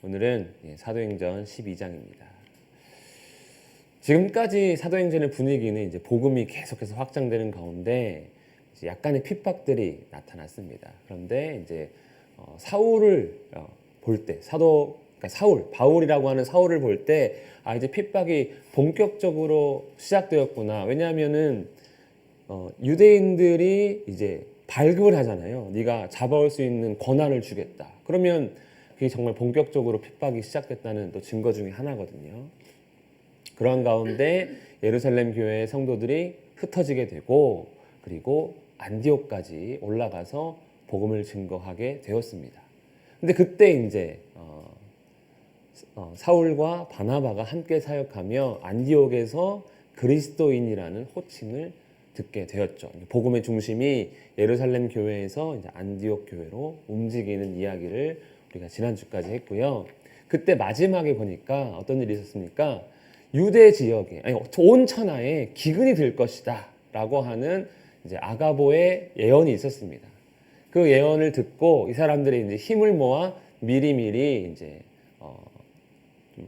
오늘은 사도행전 12장입니다. 지금까지 사도행전의 분위기는 이제 복음이 계속해서 확장되는 가운데 이제 약간의 핍박들이 나타났습니다. 그런데 이제 사울을 볼 때 그러니까 바울이라고 하는 사울을 볼 때 이제 핍박이 본격적으로 시작되었구나. 왜냐하면은 유대인들이 이제 발급을 하잖아요. 네가 잡아올 수 있는 권한을 주겠다. 그러면 그게 정말 본격적으로 핍박이 시작됐다는 또 증거 중에 하나거든요. 그러한 가운데 예루살렘 교회의 성도들이 흩어지게 되고 그리고 안디옥까지 올라가서 복음을 증거하게 되었습니다. 근데 그때 이제 사울과 바나바가 함께 사역하며 안디옥에서 그리스도인이라는 호칭을 듣게 되었죠. 복음의 중심이 예루살렘 교회에서 이제 안디옥 교회로 움직이는 이야기를 우리가 지난주까지 했고요. 그때 마지막에 보니까 어떤 일이 있었습니까? 유대 지역에, 온 천하에 기근이 들 것이다 라고 하는 이제 아가보의 예언이 있었습니다. 그 예언을 듣고 이 사람들이 이제 힘을 모아 미리미리 이제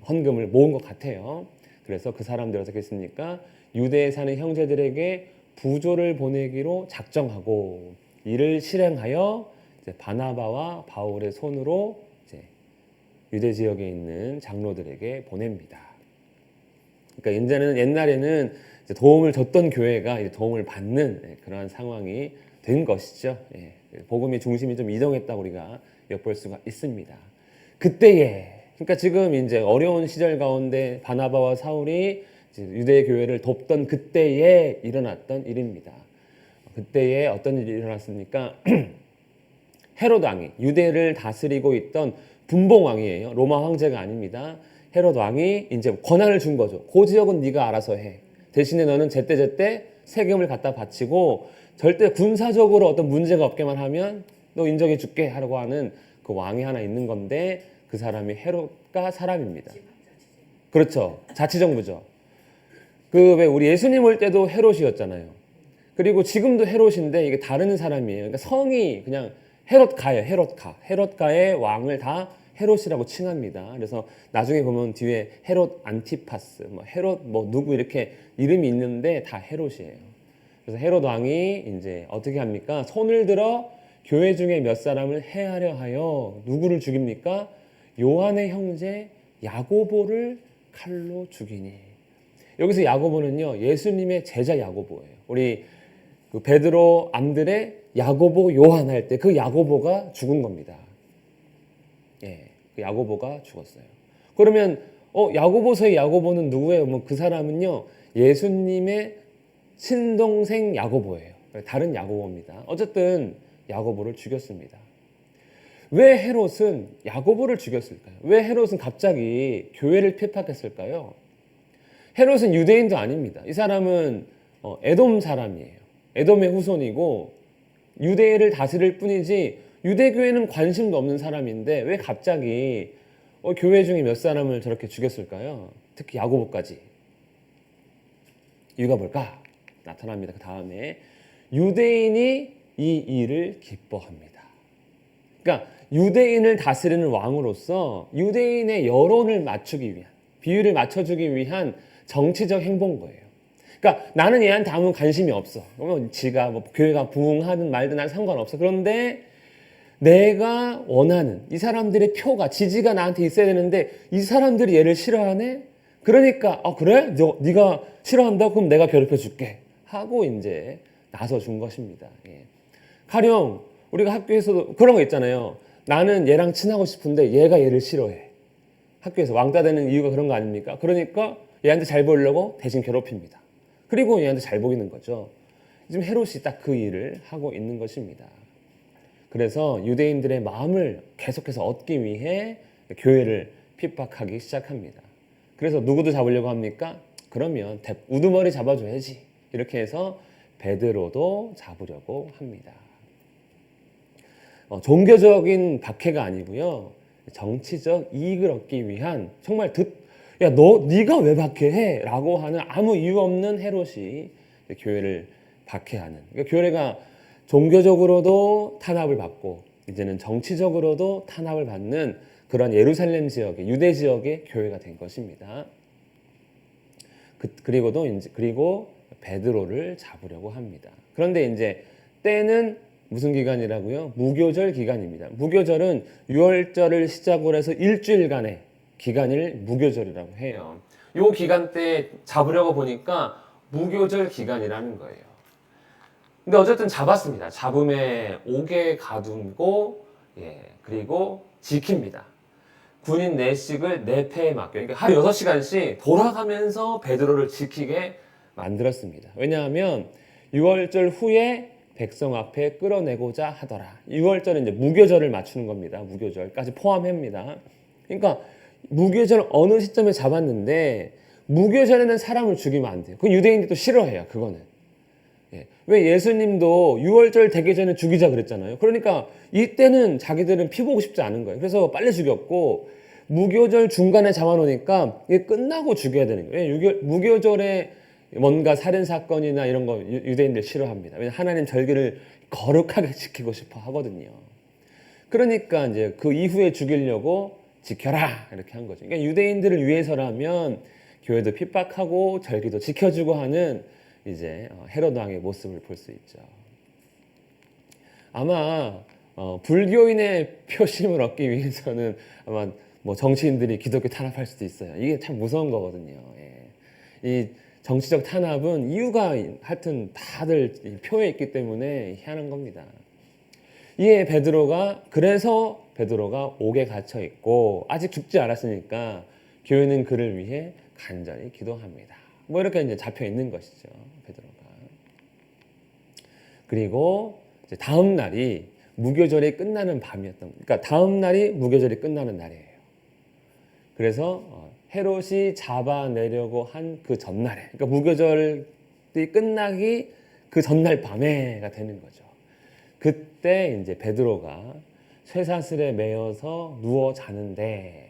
헌금을 모은 것 같아요. 그래서 그 사람들이 어떻게 했습니까? 유대에 사는 형제들에게 부조를 보내기로 작정하고 이를 실행하여 이제 바나바와 바울의 손으로 이제 유대 지역에 있는 장로들에게 보냅니다. 그러니까 옛날에는 이제 도움을 줬던 교회가 이제 도움을 받는 그러한 상황이 된 것이죠. 복음의 중심이 좀 이동했다고 우리가 엿볼 수가 있습니다. 그러니까 지금 이제 어려운 시절 가운데 바나바와 사울이 유대 교회를 돕던 그때에 일어났던 일입니다. 그때에 어떤 일이 일어났습니까? 헤롯 왕이 유대를 다스리고 있던 분봉 왕이에요. 로마 황제가 아닙니다. 헤롯 왕이 이제 권한을 준 거죠. 그 지역은 네가 알아서 해. 대신에 너는 제때 세금을 갖다 바치고 절대 군사적으로 어떤 문제가 없게만 하면 너 인정해 줄게 하라고 하는 그 왕이 하나 있는 건데 그 사람이 헤롯가 사람입니다. 그렇죠. 자치정부죠. 그 왜 우리 예수님 올 때도 헤롯이었잖아요. 그리고 지금도 헤롯인데 이게 다른 사람이에요. 그러니까 성이 그냥 헤롯가예요. 헤롯가의 왕을 다 헤롯이라고 칭합니다. 그래서 나중에 보면 뒤에 헤롯 안티파스, 헤롯 누구 이렇게 이름이 있는데 다 헤롯이에요. 그래서 헤롯 왕이 이제 어떻게 합니까? 손을 들어 교회 중에 몇 사람을 해하려 하여 누구를 죽입니까? 요한의 형제 야고보를 칼로 죽이니. 여기서 야고보는요, 예수님의 제자 야고보예요. 우리 그 베드로, 안드레, 야고보, 요한 할 때 그 야고보가 죽은 겁니다. 그 야고보가 죽었어요. 그러면 야고보서의 야고보는 누구예요? 그 사람은요, 예수님의 친동생 야고보예요. 다른 야고보입니다. 어쨌든 야고보를 죽였습니다. 왜 헤롯은 야고보를 죽였을까요? 왜 헤롯은 갑자기 교회를 핍박했을까요? 헤롯은 유대인도 아닙니다. 이 사람은 에돔 사람이에요. 에돔의 후손이고 유대를 다스릴 뿐이지 유대교회는 관심도 없는 사람인데 왜 갑자기 교회 중에 몇 사람을 저렇게 죽였을까요? 특히 야고보까지. 이유가 뭘까? 나타납니다. 그 다음에 유대인이 이 일을 기뻐합니다. 그러니까 유대인을 다스리는 왕으로서 유대인의 여론을 맞추기 위한, 비율을 맞춰주기 위한 정치적 행보인 거예요. 그러니까 나는 얘한테 아무 관심이 없어. 그러면 지가 교회가 부흥하든 말든 난 상관없어. 그런데 내가 원하는 이 사람들의 표가, 지지가 나한테 있어야 되는데 이 사람들이 얘를 싫어하네? 그러니까 그래? 네가 싫어한다? 그럼 내가 괴롭혀 줄게 하고 이제 나서준 것입니다. 가령 우리가 학교에서도 그런 거 있잖아요. 나는 얘랑 친하고 싶은데 얘가 얘를 싫어해. 학교에서 왕따 되는 이유가 그런 거 아닙니까? 그러니까 얘한테 잘 보이려고 대신 괴롭힙니다. 그리고 얘한테 잘 보이는 거죠. 지금 헤롯이 딱 그 일을 하고 있는 것입니다. 그래서 유대인들의 마음을 계속해서 얻기 위해 교회를 핍박하기 시작합니다. 그래서 누구도 잡으려고 합니까? 그러면 우두머리 잡아줘야지. 이렇게 해서 베드로도 잡으려고 합니다. 종교적인 박해가 아니고요. 정치적 이익을 얻기 위한 정말 네가 왜 박해해? 라고 하는 아무 이유 없는 헤롯이 교회를 박해하는. 그러니까 교회가 종교적으로도 탄압을 받고 이제는 정치적으로도 탄압을 받는 그런 예루살렘 지역의 유대 지역의 교회가 된 것입니다. 그리고 베드로를 잡으려고 합니다. 그런데 이제 때는 무슨 기간이라고요? 무교절 기간입니다. 무교절은 유월절을 시작으로 해서 일주일간의 기간을 무교절이라고 해요. 이 기간 때 잡으려고 보니까 무교절 기간이라는 거예요. 근데 어쨌든 잡았습니다. 잡음에 옥에 가두고 그리고 지킵니다. 군인 4씩을 4패에 맡겨. 그러니까 하루 6시간씩 돌아가면서 베드로를 지키게 만들었습니다. 왜냐하면 6월절 후에 백성 앞에 끌어내고자 하더라. 6월절은 이제 무교절을 맞추는 겁니다. 무교절까지 포함합니다. 그러니까 무교절 어느 시점에 잡았는데 무교절에는 사람을 죽이면 안 돼요. 그 유대인들이 또 싫어해요. 그거는. 왜 예수님도 6월절 되기 전에 죽이자 그랬잖아요. 그러니까 이때는 자기들은 피 보고 싶지 않은 거예요. 그래서 빨리 죽였고 무교절 중간에 잡아놓으니까 이게 끝나고 죽여야 되는 거예요. 무교절에 뭔가 살인 사건이나 이런 거 유대인들 싫어합니다. 왜냐하면 하나님 절기를 거룩하게 지키고 싶어 하거든요. 그러니까 이제 그 이후에 죽이려고 지켜라 이렇게 한 거죠. 그러니까 유대인들을 위해서라면 교회도 핍박하고 절기도 지켜주고 하는 이제 헤롯 왕의 모습을 볼 수 있죠. 아마 불교인의 표심을 얻기 위해서는 아마 뭐 정치인들이 기독교 탄압할 수도 있어요. 이게 참 무서운 거거든요. 이 정치적 탄압은 이유가 하여튼 다들 표에 있기 때문에 하는 겁니다. 이에 그래서 베드로가 옥에 갇혀 있고 아직 죽지 않았으니까 교회는 그를 위해 간절히 기도합니다. 뭐 이렇게 이제 잡혀 있는 것이죠. 베드로가. 그리고 이제 다음 날이 무교절이 끝나는 밤이었던, 그러니까 다음 날이 무교절이 끝나는 날이에요. 그래서 헤롯이 잡아내려고 한 그 전날에, 그러니까 무교절이 끝나기 그 전날 밤에가 되는 거죠. 그때 이제 베드로가 쇠사슬에 매여서 누워 자는데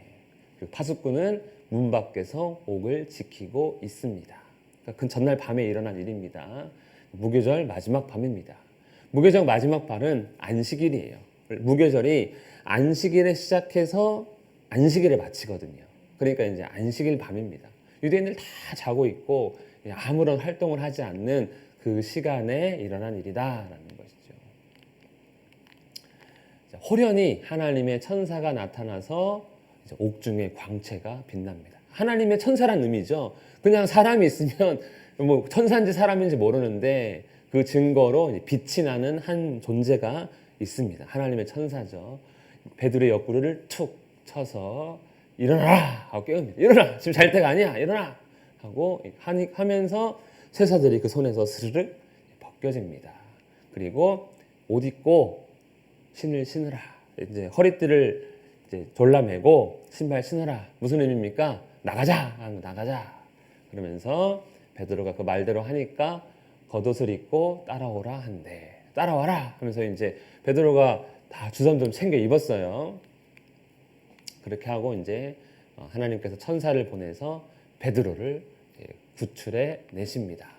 그 파수꾼은 문 밖에서 옥을 지키고 있습니다. 그러니까 그 전날 밤에 일어난 일입니다. 무교절 마지막 밤입니다. 무교절 마지막 밤은 안식일이에요. 무교절이 안식일에 시작해서 안식일에 마치거든요. 그러니까 이제 안식일 밤입니다. 유대인들 다 자고 있고 아무런 활동을 하지 않는 그 시간에 일어난 일이다라는 것이죠. 호련히 하나님의 천사가 나타나서 옥중에 광채가 빛납니다. 하나님의 천사란 의미죠. 그냥 사람이 있으면 뭐 천사인지 사람인지 모르는데 그 증거로 빛이 나는 한 존재가 있습니다. 하나님의 천사죠. 베드로의 옆구리를 툭 쳐서 일어나라 하고 깨웁니다. 일어나! 지금 잘 때가 아니야! 일어나! 하고 하면서 쇠사들이 그 손에서 스르륵 벗겨집니다. 그리고 옷 입고 신을 신으라. 이제 허리띠를 이제 졸라매고 신발 신으라. 무슨 의미입니까? 나가자! 나가자! 그러면서 베드로가 그 말대로 하니까 겉옷을 입고 따라오라 한대. 따라와라! 하면서 이제 베드로가 다 주섬 좀 챙겨 입었어요. 그렇게 하고 이제 하나님께서 천사를 보내서 베드로를 구출해 내십니다.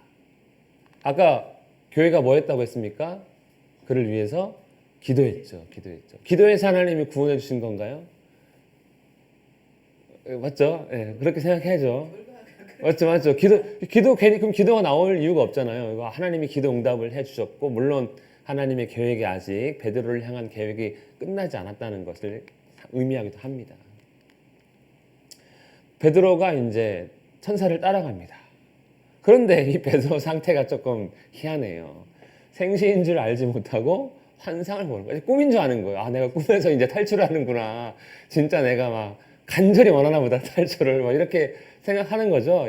아까 교회가 뭐 했다고 했습니까? 그를 위해서 기도했죠. 기도해서 하나님이 구원해 주신 건가요? 맞죠? 네, 그렇게 생각해야죠. 맞죠. 기도 괜히 그럼 기도가 나올 이유가 없잖아요. 하나님이 기도 응답을 해주셨고 물론 하나님의 계획이 아직 베드로를 향한 계획이 끝나지 않았다는 것을 의미하기도 합니다. 베드로가 이제 천사를 따라갑니다. 그런데 이 베드로 상태가 조금 희한해요. 생시인 줄 알지 못하고 환상을 보는 거예요. 꿈인 줄 아는 거예요. 아, 내가 꿈에서 이제 탈출하는구나. 진짜 내가 막 간절히 원하나 보다 탈출을 막 이렇게 생각하는 거죠.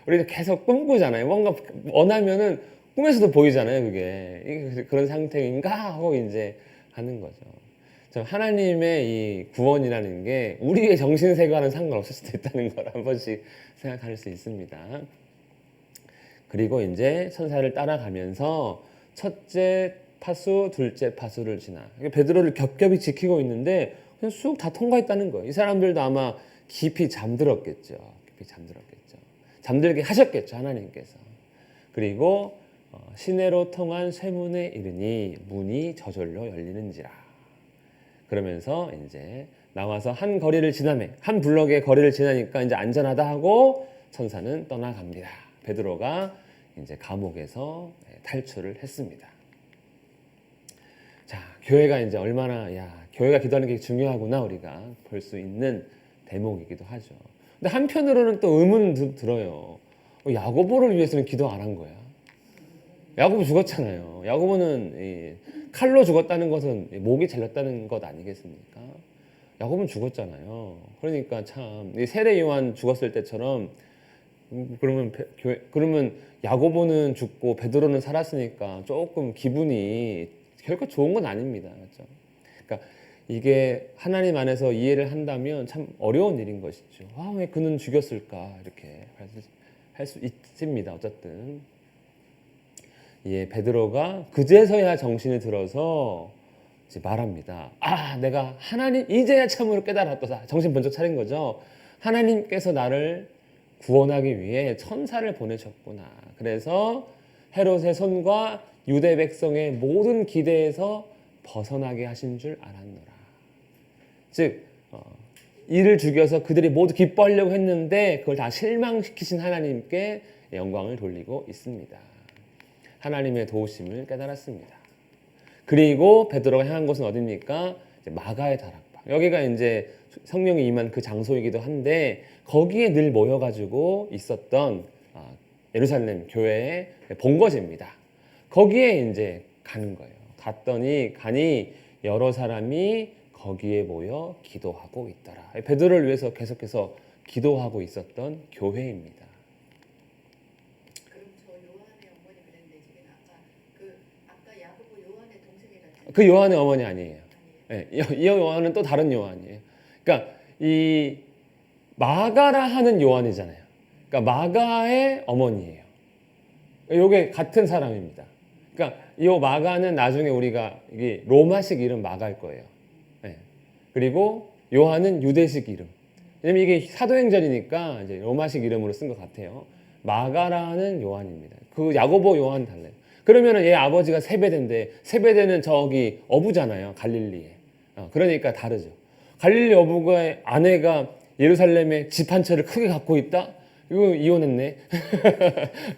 우리가 계속 꿈꾸잖아요. 뭔가 원하면은 꿈에서도 보이잖아요. 그게 그런 상태인가 하고 이제 하는 거죠. 하나님의 이 구원이라는 게 우리의 정신세계와는 상관없을 수도 있다는 걸 한 번씩 생각할 수 있습니다. 그리고 이제 천사를 따라가면서 첫째 파수, 둘째 파수를 지나 베드로를 겹겹이 지키고 있는데 그냥 쑥 다 통과했다는 거예요. 이 사람들도 아마 깊이 잠들었겠죠. 잠들게 하셨겠죠, 하나님께서. 그리고 시내로 통한 쇠문에 이르니 문이 저절로 열리는지라. 그러면서 이제 나와서 한 거리를 지나매 한 블럭의 거리를 지나니까 이제 안전하다 하고 천사는 떠나갑니다. 베드로가 이제 감옥에서 탈출을 했습니다. 자, 교회가 이제 얼마나 교회가 기도하는 게 중요하구나 우리가 볼 수 있는 대목이기도 하죠. 근데 한편으로는 또 의문 들어요. 야고보를 위해서는 기도 안 한 거야. 야고보 죽었잖아요. 야고보는 칼로 죽었다는 것은 목이 잘렸다는 것 아니겠습니까? 야고보는 죽었잖아요. 그러니까 참 세례 요한 죽었을 때처럼 그러면 야고보는 죽고 베드로는 살았으니까 조금 기분이 결코 좋은 건 아닙니다. 그렇죠? 그러니까 이게 하나님 안에서 이해를 한다면 참 어려운 일인 것이죠. 왜 그는 죽였을까 이렇게 할 수 있습니다. 어쨌든 베드로가 그제서야 정신이 들어서 이제 말합니다. 내가 하나님 이제야 참으로 깨달았다. 정신 번쩍 차린 거죠. 하나님께서 나를 구원하기 위해 천사를 보내셨구나. 그래서 헤롯의 손과 유대 백성의 모든 기대에서 벗어나게 하신 줄 알았노라. 즉 이를 죽여서 그들이 모두 기뻐하려고 했는데 그걸 다 실망시키신 하나님께 영광을 돌리고 있습니다. 하나님의 도우심을 깨달았습니다. 그리고 베드로가 향한 곳은 어디입니까? 마가의 다락방. 여기가 이제 성령이 임한 그 장소이기도 한데 거기에 늘 모여가지고 있었던 예루살렘 교회의 본거지입니다. 거기에 이제 가는 거예요. 가니 여러 사람이 거기에 모여 기도하고 있더라. 베드로를 위해서 계속해서 기도하고 있었던 교회입니다. 그럼 저 요한의 어머니 그랬는데 지금 아까 야고보 요한의 동생이라고. 그 요한의 어머니 아니에요. 이 요한은 또 다른 요한이에요. 그러니까 이 마가라 하는 요한이잖아요. 그러니까 마가의 어머니예요. 이게 같은 사람입니다. 그러니까 이 마가는 나중에 우리가 이게 로마식 이름 마가일 거예요. 그리고 요한은 유대식 이름. 왜냐면 이게 사도행전이니까 이제 로마식 이름으로 쓴 것 같아요. 마가라는 요한입니다. 그 야고보 요한 달라요. 그러면은 얘 아버지가 세베대인데 세베대는 저기 어부잖아요. 갈릴리에. 그러니까 다르죠. 갈릴리 어부의 아내가 예루살렘에 집 한 채를 크게 갖고 있다? 이거 이혼했네.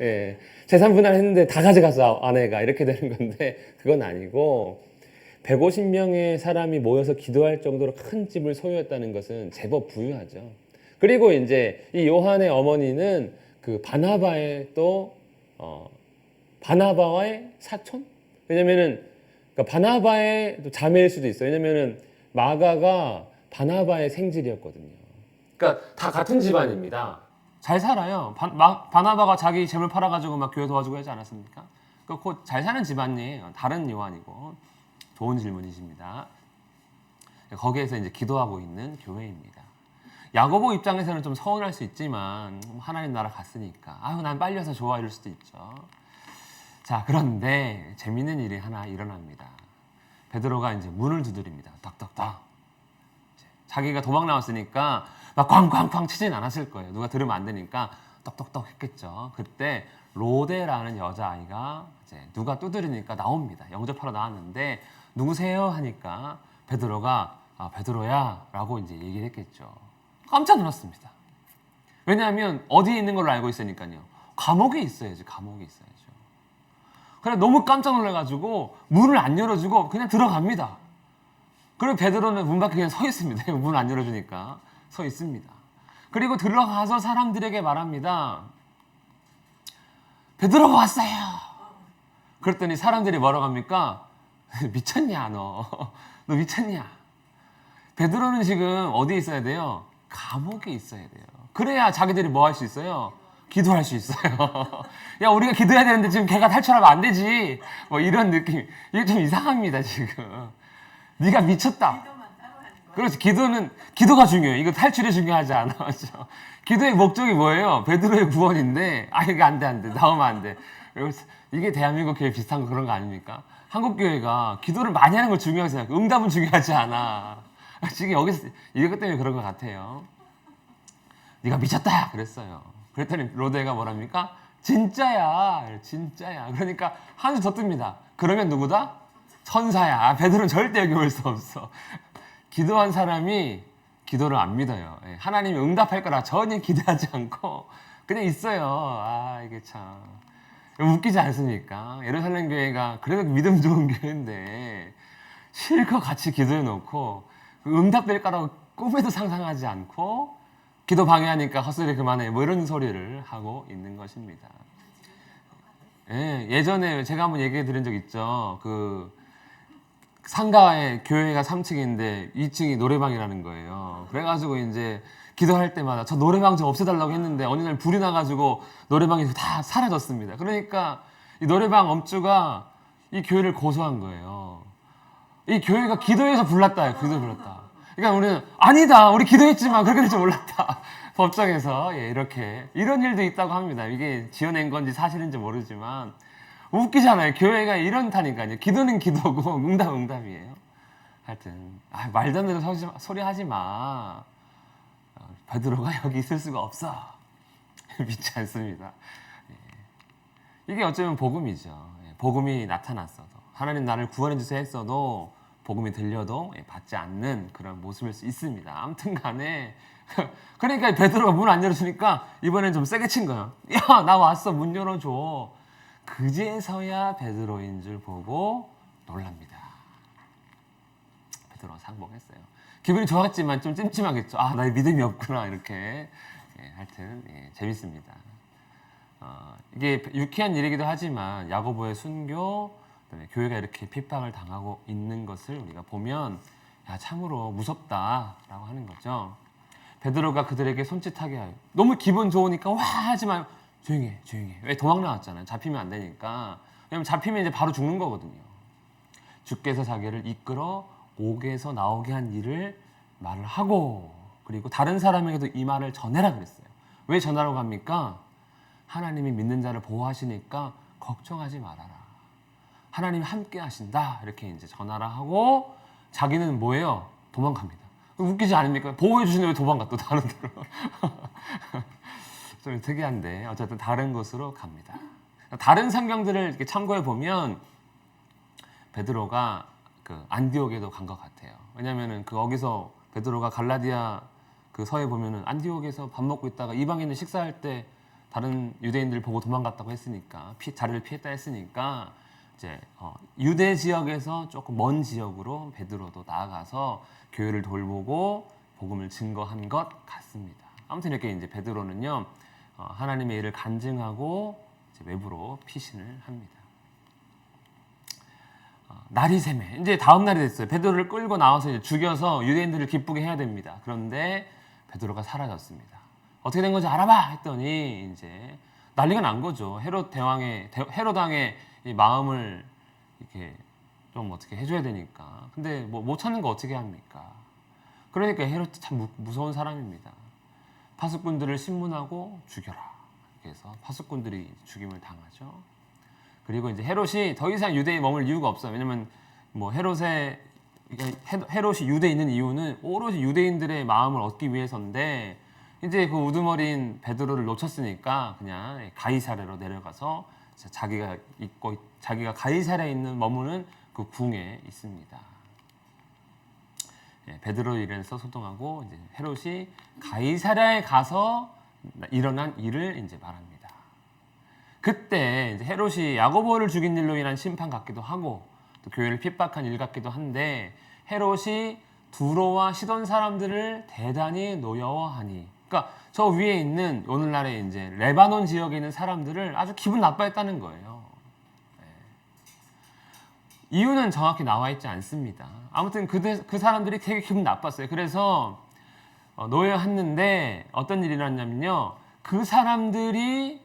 예. 재산 분할했는데 다 가져갔어 아내가. 이렇게 되는 건데 그건 아니고 150명의 사람이 모여서 기도할 정도로 큰 집을 소유했다는 것은 제법 부유하죠. 그리고 이제 이 요한의 어머니는 그 바나바의 바나바와의 사촌? 왜냐면은 그러니까 바나바의 또 자매일 수도 있어요. 왜냐면은 마가가 바나바의 생질이었거든요. 그러니까 다 같은 집안입니다. 잘 살아요. 바나바가 자기 재물 팔아가지고 막 교회 도와주고 하지 않았습니까? 그러니까 잘 사는 집안이에요. 다른 요한이고. 좋은 질문이십니다. 거기에서 이제 기도하고 있는 교회입니다. 야고보 입장에서는 좀 서운할 수 있지만 하나님 나라 갔으니까 난 빨리 와서 좋아 이럴 수도 있죠. 자, 그런데 재밌는 일이 하나 일어납니다. 베드로가 이제 문을 두드립니다. 탁탁탁. 자기가 도망 나왔으니까 막 쾅쾅쾅 치진 않았을 거예요. 누가 들으면 안 되니까 떡떡떡 했겠죠. 그때 로데라는 여자아이가 이제 누가 두드리니까 나옵니다. 영접하러 나왔는데 누구세요? 하니까 베드로가 베드로야 라고 이제 얘기를 했겠죠. 깜짝 놀랐습니다. 왜냐하면 어디에 있는 걸로 알고 있으니까요. 감옥에 있어야지. 감옥에 있어야죠. 그래 너무 깜짝 놀라가지고 문을 안 열어주고 그냥 들어갑니다. 그리고 베드로는 문 밖에 그냥 서 있습니다. 문 안 열어주니까 서 있습니다. 그리고 들어가서 사람들에게 말합니다. 베드로가 왔어요. 그랬더니 사람들이 뭐라고 합니까? 미쳤냐 너 미쳤냐? 베드로는 지금 어디에 있어야 돼요? 감옥에 있어야 돼요. 그래야 자기들이 뭐 할 수 있어요? 기도할 수 있어요. 야 우리가 기도해야 되는데 지금 걔가 탈출하면 안 되지. 뭐 이런 느낌. 이게 좀 이상합니다 지금. 네가 미쳤다. 그렇지. 기도가 중요해요. 이거 탈출이 중요하지 않아. 맞죠? 기도의 목적이 뭐예요? 베드로의 구원인데 이거 안 돼. 나오면 안 돼. 이게 대한민국 교회 비슷한 거 그런 거 아닙니까? 한국 교회가 기도를 많이 하는 걸 중요하게 생각해요. 응답은 중요하지 않아. 지금 여기서 이것 때문에 그런 것 같아요. 네가 미쳤다 그랬어요. 그랬더니 로데가 뭐랍니까? 진짜야. 그러니까 한수 더 뜹니다. 그러면 누구다? 천사야. 베드로는 절대 여기 올 수 없어. 기도한 사람이 기도를 안 믿어요. 예, 하나님이 응답할 거라 전혀 기대하지 않고 그냥 있어요. 아, 이게 참 웃기지 않습니까? 예루살렘 교회가 그래도 믿음 좋은 교회인데 실컷 같이 기도해 놓고 응답될 거라고 꿈에도 상상하지 않고 기도 방해하니까 헛소리 그만해 뭐 이런 소리를 하고 있는 것입니다. 예, 예전에 제가 한번 얘기해 드린 적 있죠. 그 상가에 교회가 3층인데 2층이 노래방이라는 거예요. 그래가지고 이제 기도할 때마다 저 노래방 좀 없애달라고 했는데 어느 날 불이 나가지고 노래방이 다 사라졌습니다. 그러니까 이 노래방 업주가 이 교회를 고소한 거예요. 이 교회가 기도해서 불났다. 기도해 불렀다. 그러니까 우리는 아니다. 우리 기도했지만 그렇게 될 줄 몰랐다. 법정에서 예, 이렇게 이런 일도 있다고 합니다. 이게 지어낸 건지 사실인지 모르지만 웃기잖아요. 교회가 이런다니까요. 기도는 기도고 응답 응답이에요. 하여튼 말도 안 되는 소리 하지 마. 베드로가 여기 있을 수가 없어. 믿지 않습니다. 예. 이게 어쩌면 복음이죠. 예. 복음이 나타났어도 하나님 나를 구원해 주세요 했어도 복음이 들려도 받지 않는 그런 모습일 수 있습니다. 아무튼 간에 그러니까 베드로가 문 안 열어주니까 이번엔 좀 세게 친 거야. 야, 나 왔어. 문 열어줘. 그제서야 베드로인 줄 보고 놀랍니다. 베드로가 상복했어요. 기분이 좋았지만 좀 찜찜하겠죠. 아, 나의 믿음이 없구나 이렇게. 예, 하여튼 재밌습니다. 이게 유쾌한 일이기도 하지만 야고보의 순교, 그다음에 교회가 이렇게 핍박을 당하고 있는 것을 우리가 보면 야, 참으로 무섭다라고 하는 거죠. 베드로가 그들에게 손짓하게 하여 너무 기분 좋으니까 와 하지만 조용해. 왜 도망 나왔잖아요. 잡히면 안 되니까. 왜냐면 잡히면 이제 바로 죽는 거거든요. 주께서 자기를 이끌어 옥에서 나오게 한 일을 말을 하고 그리고 다른 사람에게도 이 말을 전해라 그랬어요. 왜 전하라고 합니까? 하나님이 믿는 자를 보호하시니까 걱정하지 말아라. 하나님이 함께 하신다. 이렇게 이제 전하라 하고 자기는 뭐예요? 도망갑니다. 웃기지 않습니까? 보호해 주시는데 왜 도망가 또 다른 데로. 좀 특이한데 어쨌든 다른 곳으로 갑니다. 다른 성경들을 이렇게 참고해 보면 베드로가 그 안디옥에도 간 것 같아요. 왜냐하면은 그 거기서 베드로가 갈라디아 그 서에 보면은 안디옥에서 밥 먹고 있다가 이방인들 식사할 때 다른 유대인들 보고 도망갔다고 했으니까 자리를 피했다 했으니까 이제 유대 지역에서 조금 먼 지역으로 베드로도 나아가서 교회를 돌보고 복음을 증거한 것 같습니다. 아무튼 이렇게 이제 베드로는요 하나님의 일을 간증하고 이제 외부로 피신을 합니다. 날이 새매 이제 다음 날이 됐어요. 베드로를 끌고 나와서 이제 죽여서 유대인들을 기쁘게 해야 됩니다. 그런데 베드로가 사라졌습니다. 어떻게 된 건지 알아봐 했더니 이제 난리가 난 거죠. 헤롯 왕의 이 마음을 이렇게 좀 어떻게 해줘야 되니까. 근데 뭐 못 찾는 거 어떻게 합니까? 그러니까 헤롯 참 무서운 사람입니다. 파수꾼들을 신문하고 죽여라. 그래서 파수꾼들이 죽임을 당하죠. 그리고 이제 헤롯이 더 이상 유대에 머물 이유가 없어요. 왜냐면 뭐 헤롯이 유대에 있는 이유는 오로지 유대인들의 마음을 얻기 위해서인데 이제 그 우두머리인 베드로를 놓쳤으니까 그냥 가이사랴로 내려가서 자기가 가이사랴에 있는 머무는 그 궁에 있습니다. 베드로 일에서 소동하고 이제 헤롯이 가이사랴에 가서 일어난 일을 이제 말합니다. 그때 이제 헤롯이 야고보를 죽인 일로 인한 심판 같기도 하고 또 교회를 핍박한 일 같기도 한데 헤롯이 두로와 시돈 사람들을 대단히 노여워하니, 그러니까 저 위에 있는 오늘날의 이제 레바논 지역에 있는 사람들을 아주 기분 나빠했다는 거예요. 이유는 정확히 나와 있지 않습니다. 아무튼 그 사람들이 되게 기분 나빴어요. 그래서 노여했는데 어떤 일이 일어났냐면요. 그 사람들이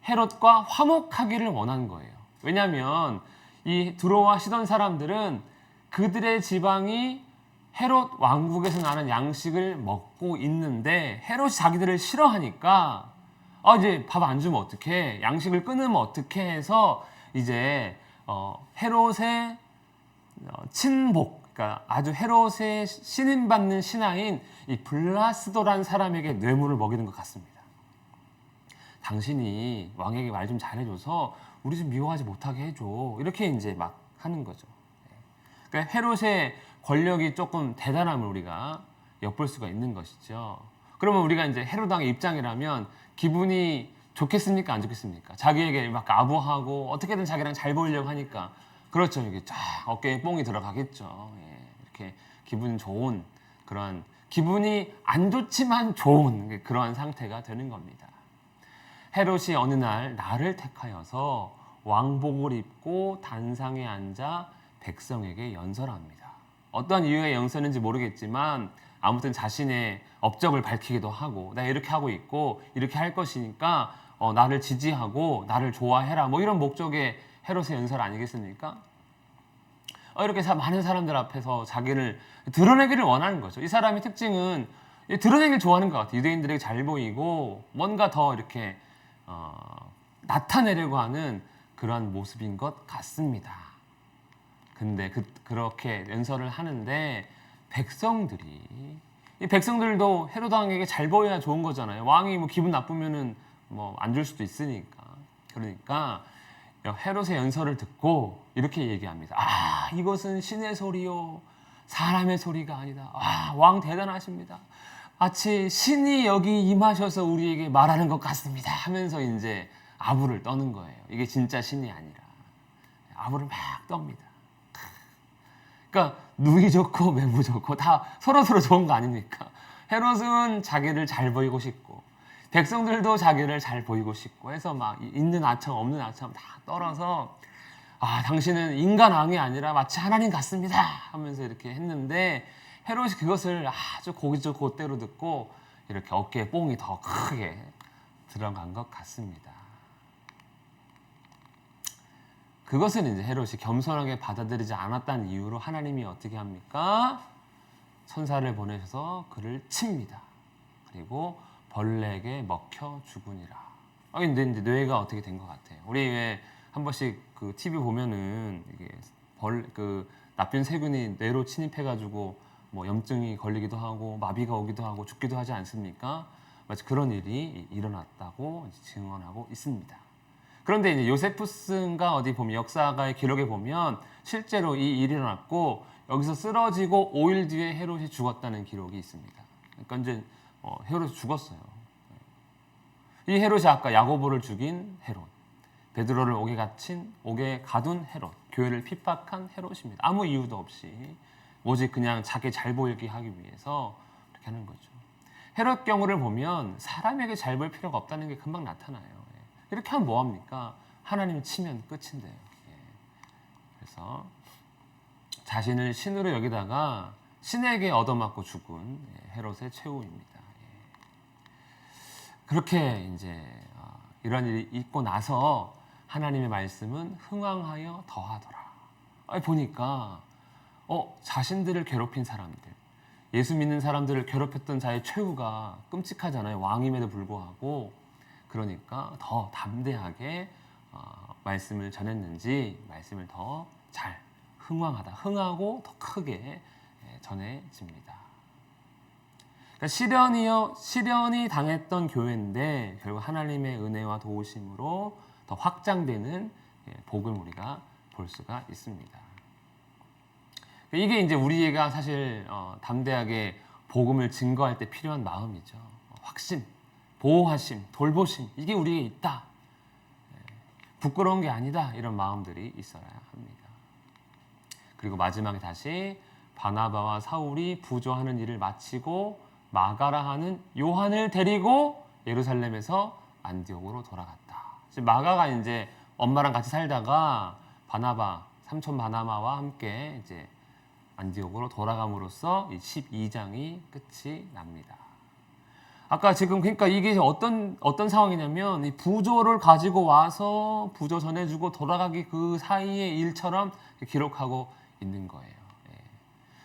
헤롯과 화목하기를 원한 거예요. 왜냐하면 이 두로와 시돈 사람들은 그들의 지방이 헤롯 왕국에서 나는 양식을 먹고 있는데 헤롯이 자기들을 싫어하니까 이제 밥 안 주면 어떡해, 양식을 끊으면 어떡해 해서 이제 헤롯의 친복, 그러니까 아주 헤롯의 신임받는 신하인 이 블라스도라는 사람에게 뇌물을 먹이는 것 같습니다. 당신이 왕에게 말 좀 잘해줘서 우리 좀 미워하지 못하게 해줘. 이렇게 이제 막 하는 거죠. 그러니까 헤롯의 권력이 조금 대단함을 우리가 엿볼 수가 있는 것이죠. 그러면 우리가 이제 헤롯 왕의 입장이라면 기분이 좋겠습니까? 안 좋겠습니까? 자기에게 막 아부하고 어떻게든 자기랑 잘 보이려고 하니까 그렇죠. 이게 쫙 어깨에 뽕이 들어가겠죠. 예, 이렇게 기분 좋은 그런 기분이 안 좋지만 좋은 그러한 상태가 되는 겁니다. 헤롯이 어느 날 나를 택하여서 왕복을 입고 단상에 앉아 백성에게 연설합니다. 어떤 이유에 연설인지 모르겠지만 아무튼 자신의 업적을 밝히기도 하고 내가 이렇게 하고 있고 이렇게 할 것이니까 나를 지지하고 나를 좋아해라 뭐 이런 목적의 헤롯의 연설 아니겠습니까? 이렇게 많은 사람들 앞에서 자기를 드러내기를 원하는 거죠. 이 사람의 특징은 드러내기를 좋아하는 것 같아요. 유대인들에게 잘 보이고 뭔가 더 이렇게 나타내려고 하는 그러한 모습인 것 같습니다. 근데 그렇게 연설을 하는데 이 백성들도 헤롯 왕에게 잘 보여야 좋은 거잖아요. 왕이 뭐 기분 나쁘면은 뭐 안 줄 수도 있으니까. 그러니까 헤롯의 연설을 듣고 이렇게 얘기합니다. 아, 이것은 신의 소리요 사람의 소리가 아니다. 아, 왕 대단하십니다. 마치 신이 여기 임하셔서 우리에게 말하는 것 같습니다 하면서 이제 아부를 떠는 거예요. 이게 진짜 신이 아니라 아부를 막 떱니다. 그러니까 누이 좋고 매부 좋고 다 서로서로 좋은 거 아닙니까? 헤롯은 자기를 잘 보이고 싶고 백성들도 자기를 잘 보이고 싶고 해서 막 있는 아첨 없는 아첨 다 떨어서 아, 당신은 인간 왕이 아니라 마치 하나님 같습니다 하면서 이렇게 했는데 헤롯이 그것을 아주 곧대로 듣고 이렇게 어깨에 뽕이 더 크게 들어간 것 같습니다. 그것은 이제 헤롯이 겸손하게 받아들이지 않았다는 이유로 하나님이 어떻게 합니까? 천사를 보내셔서 그를 칩니다. 그리고 벌레에게 먹혀 죽으니라. 근데 이제 뇌가 어떻게 된 것 같아요. 우리 왜 한 번씩 그 TV 보면은 이게 나쁜 세균이 뇌로 침입해가지고 뭐 염증이 걸리기도 하고 마비가 오기도 하고 죽기도 하지 않습니까? 마치 그런 일이 일어났다고 증언하고 있습니다. 그런데 이제 요세푸스인가 어디 보면 역사가의 기록에 보면 실제로 이 일이 일어났고 여기서 쓰러지고 5일 뒤에 헤롯이 죽었다는 기록이 있습니다. 그러니까 이제 헤롯이 죽었어요. 이 헤롯이 아까 야고보를 죽인 헤롯, 베드로를 옥에 가둔 헤롯, 교회를 핍박한 헤롯입니다. 아무 이유도 없이 오직 그냥 자기 잘 보이게 하기 위해서 이렇게 하는 거죠. 헤롯 경우를 보면 사람에게 잘 보일 필요가 없다는 게 금방 나타나요. 이렇게 하면 뭐합니까? 하나님이 치면 끝인데요. 그래서 자신을 신으로 여기다가 신에게 얻어맞고 죽은 헤롯의 최후입니다. 그렇게 이제 이런 일이 있고 나서 하나님의 말씀은 흥왕하여 더하더라. 보니까 자신들을 괴롭힌 사람들, 예수 믿는 사람들을 괴롭혔던 자의 최후가 끔찍하잖아요. 왕임에도 불구하고. 그러니까 더 담대하게 말씀을 전했는지 말씀을 더 잘 흥하고 더 크게 전해집니다. 그러니까 시련이 당했던 교회인데 결국 하나님의 은혜와 도우심으로 더 확장되는 복을 우리가 볼 수가 있습니다. 이게 이제 우리가 사실 담대하게 복음을 증거할 때 필요한 마음이죠. 확신, 보호하심, 돌보심 이게 우리에게 있다. 부끄러운 게 아니다. 이런 마음들이 있어야 합니다. 그리고 마지막에 다시 바나바와 사울이 부조하는 일을 마치고 마가라 하는 요한을 데리고 예루살렘에서 안디옥으로 돌아갔다. 마가가 이제 엄마랑 같이 살다가 삼촌 바나바와 함께 이제 안디옥으로 돌아감으로써 이 12장이 끝이 납니다. 아까 지금 그러니까 이게 어떤 상황이냐면 이 부조를 가지고 와서 부조 전해주고 돌아가기 그 사이의 일처럼 기록하고 있는 거예요.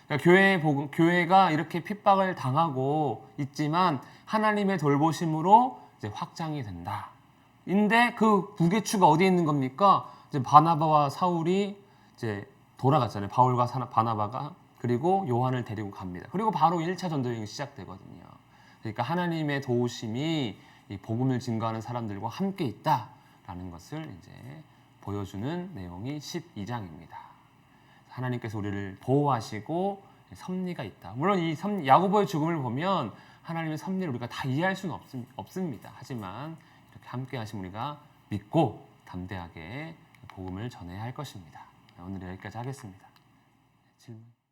그러니까 교회가 이렇게 핍박을 당하고 있지만 하나님의 돌보심으로 이제 확장이 된다. 근데 그 무게추가 어디에 있는 겁니까? 이제 바나바와 사울이 이제 돌아갔잖아요. 바울과 바나바가 그리고 요한을 데리고 갑니다. 그리고 바로 1차 전도 여행이 시작되거든요. 그러니까 하나님의 도우심이 이 복음을 증거하는 사람들과 함께 있다라는 것을 이제 보여주는 내용이 12장입니다. 하나님께서 우리를 보호하시고 섭리가 있다. 물론 이 야고보의 죽음을 보면 하나님의 섭리를 우리가 다 이해할 수는 없습니다. 하지만 이렇게 함께 하신 우리가 믿고 담대하게 복음을 전해야 할 것입니다. 오늘 여기까지 하겠습니다. 질문.